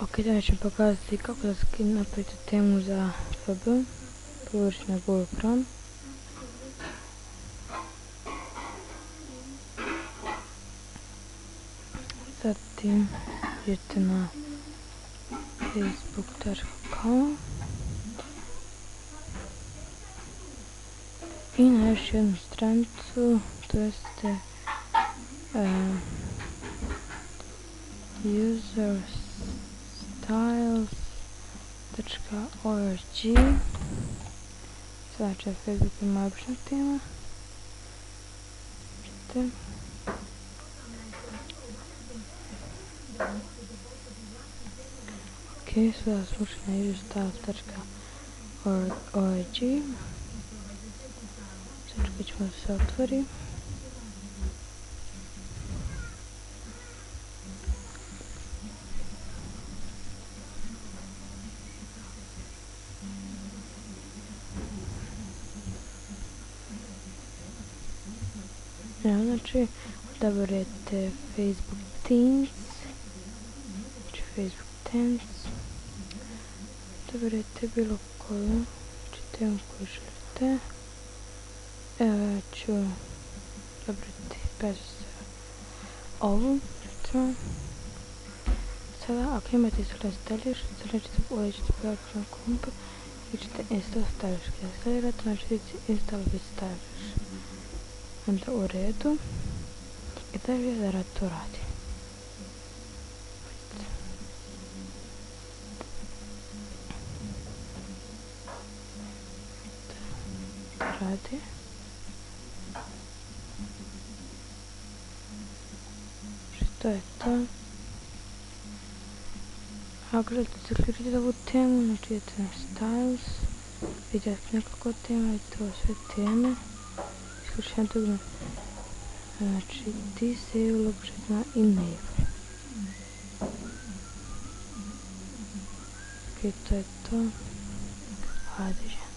Ok, danas ću pokazati kako da napravite temu za FB, površina Google Chrome. Zatim idete na facebook.com i na još jednu stranicu, to jeste userstyles.org. Znači, Facebook ima obična tema. Ok, sada smo ušli na userstyles.org. Sačekat ćemo da se otvori. Znači, odaberete Facebook Teens, znači Facebook Teens, odaberete bilo koju, znači temu koju želite. Evo, ja ću odabrati bez ovu, recimo. Sada, ako imate instališ, ćete ulećete pojaviti na kompu i ćete install stylish. Kada instalirate, znači vidite install with stylish. Onda u redu i dalje da rad to radi. Radi. Što je to? Ako želite zaključiti ovu temu, znači idete na styles, vidite nekoliko tema i to sve teme. Isključujem dugme. Znači, disable na enable. Ok, to je to. Hajde.